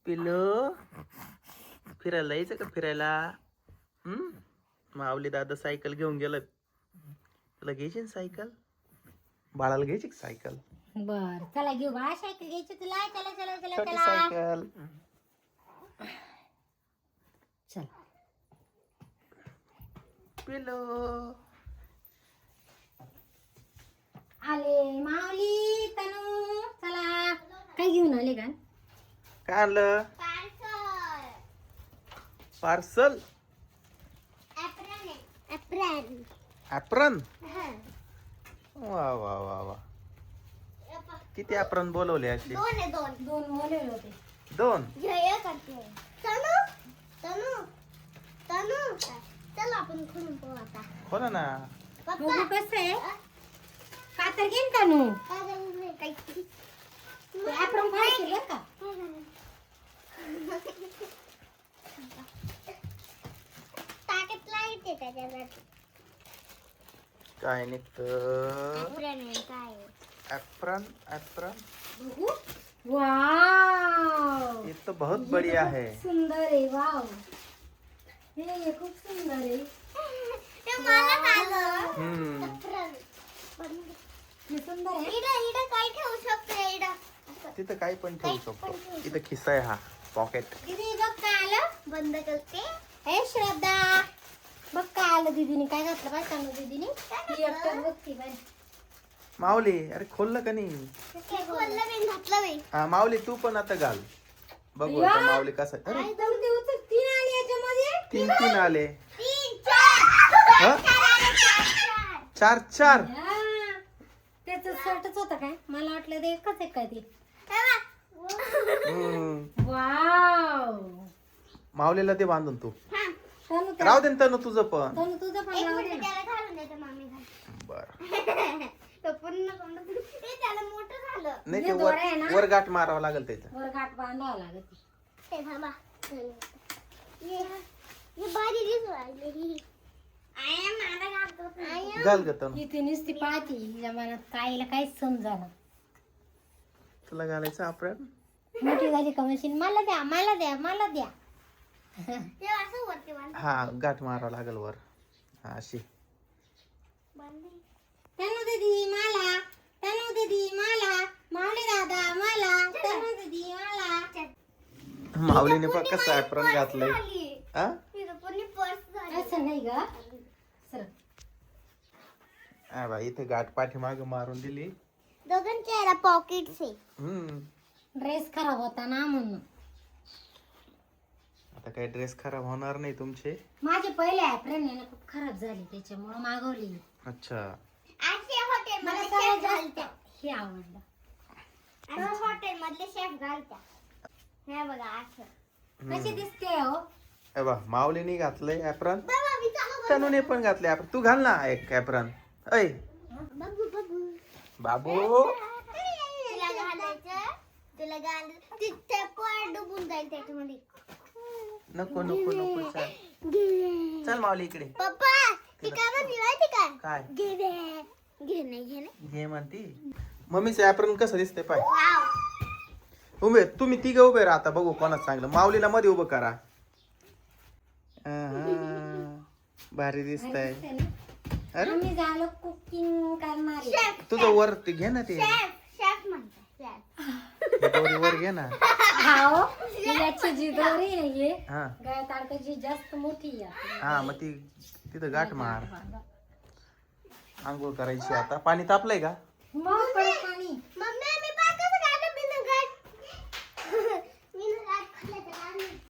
पिल्लू फिरायला जायचं का फिरायला? माऊली दादा सायकल घेऊन गेला. तुला घ्यायची ना सायकल? बाळाला घ्यायची का सायकल? बर चला घेऊ बाळा सायकल घ्यायची तुला. चला चला चला छोटी चला सायकल. चल पिल्लू आले माऊली तनू चला. काय घेऊन आले का? काय आणलं? पार्सल. ऍप्रन. वा वा वा वा. किती ऍप्रन बोलवले असे? दोन मुले होते. दोन. खोला ना. बघू कसं आहे. कातर घेईन तनू. ऍप्रन फायचे बरं का. काय निघत? ऍप्रन ऍप्रन. बघू. वाव ये तो बहुत बढ़िया है. सुंदर आहे. वाव हे खूप सुंदर आहे. हे सुंदर आहे. तिथं काही पण ठेवू शकतो. इथं खिस्सा आहे हा. पॉकेट. दीदी बघ काय आलं. बंद करते. हे श्रद्धा बघ काय आलं. दीदीने काय घातलं बाय तनू दीदीने. ही एकटं बघती बाय. माऊली अरे खोललं का नाही? हा माऊली तू पण आता घाल. बघू आता माऊली कसं. अरे तीन आली याच्यामध्ये. तीन तीन आले. चार चार. त्याच शर्टच होतं काय? मला वाटलं ते एकच आहे काय ते. वाव माऊलीला ते बांधून तू तनू राहू दे ना तनू तुझं पण. तनू तुझं पण राहू दे. बर नाही जे ते दोरे आहे ना? वर गाठ मारावं लागेल त्याचं. वर गाठ बांधावं लागत. घाल ग तनू. इथे नुसती पाहती. हिच्या मनात काहीला काहीच समजाना. तुला घालायचं आपण. मोठी झाली का मशीन मला द्या मला द्या मला द्या. हा गाठ मारावं लागेल वर. हा अशी. तनू दीदी मला. तनू दीदी मला. माऊली दादा मला. तनू दीदी मला. माऊलीने पण कसं ऍप्रन घातलंय. हा असं नाही ग. सर हा बाई इथे गाठ पाठीमाग मारून दिली. दोघांच्या पॉकेट्स आहे. ड्रेस खराब होता ना म्हणून. आता काही ड्रेस खराब होणार नाही तुमचे. माझे पहिले ऍप्रन आहे ना खूप खराब झाली त्याच्यामुळे मागवली. अच्छा. असे हॉटेल मला मध्ये सगळ्यात शेफ जास्त घालतात. हे आवडलं. असं हॉटेल मधले शेफ घालतात. हे बघा असं. कशी दिसते हो. ए बा माऊलीने घातलंय ऍप्रन. बाबा मी चालू तनूने पण घातलंय ऍप्रन. तू घाल ना एक ऍप्रन. ऐ बघू बघू. बाबू. तुला घालायचं. तुला घालायचं. तिथे पोर डुबून जाईल त्याच्यामध्ये. नको नको नको चल. चल माऊली इकडे. पप्पा ती काय म्हणली माहिती का? काय घे घे. घे नाही घे नाही. घे म्हणती. मम्मीचं ऍप्रन कसं दिसतंय पाय. वाव. उभे तुम्ही तिघे उभे राहा. आता बघू कोणाच चांगलं. माऊलीला मध्ये उभं करा. भारी दिसतंय. दिसते ना. अरे आम्ही झालो कुकिंग करणारे. शेफ तुझं वर ते घे ना ते. शेफ शेफ म्हणतात शेफ. दोरी वर घे ना. हाओ याची जी दोरी आहे हे हा गाय तारकाची जास्त मोठी आहे. हा मग ती तिथं गाठ मार. आंघोळ करायची आता. पाणी तापलंय का? मग परत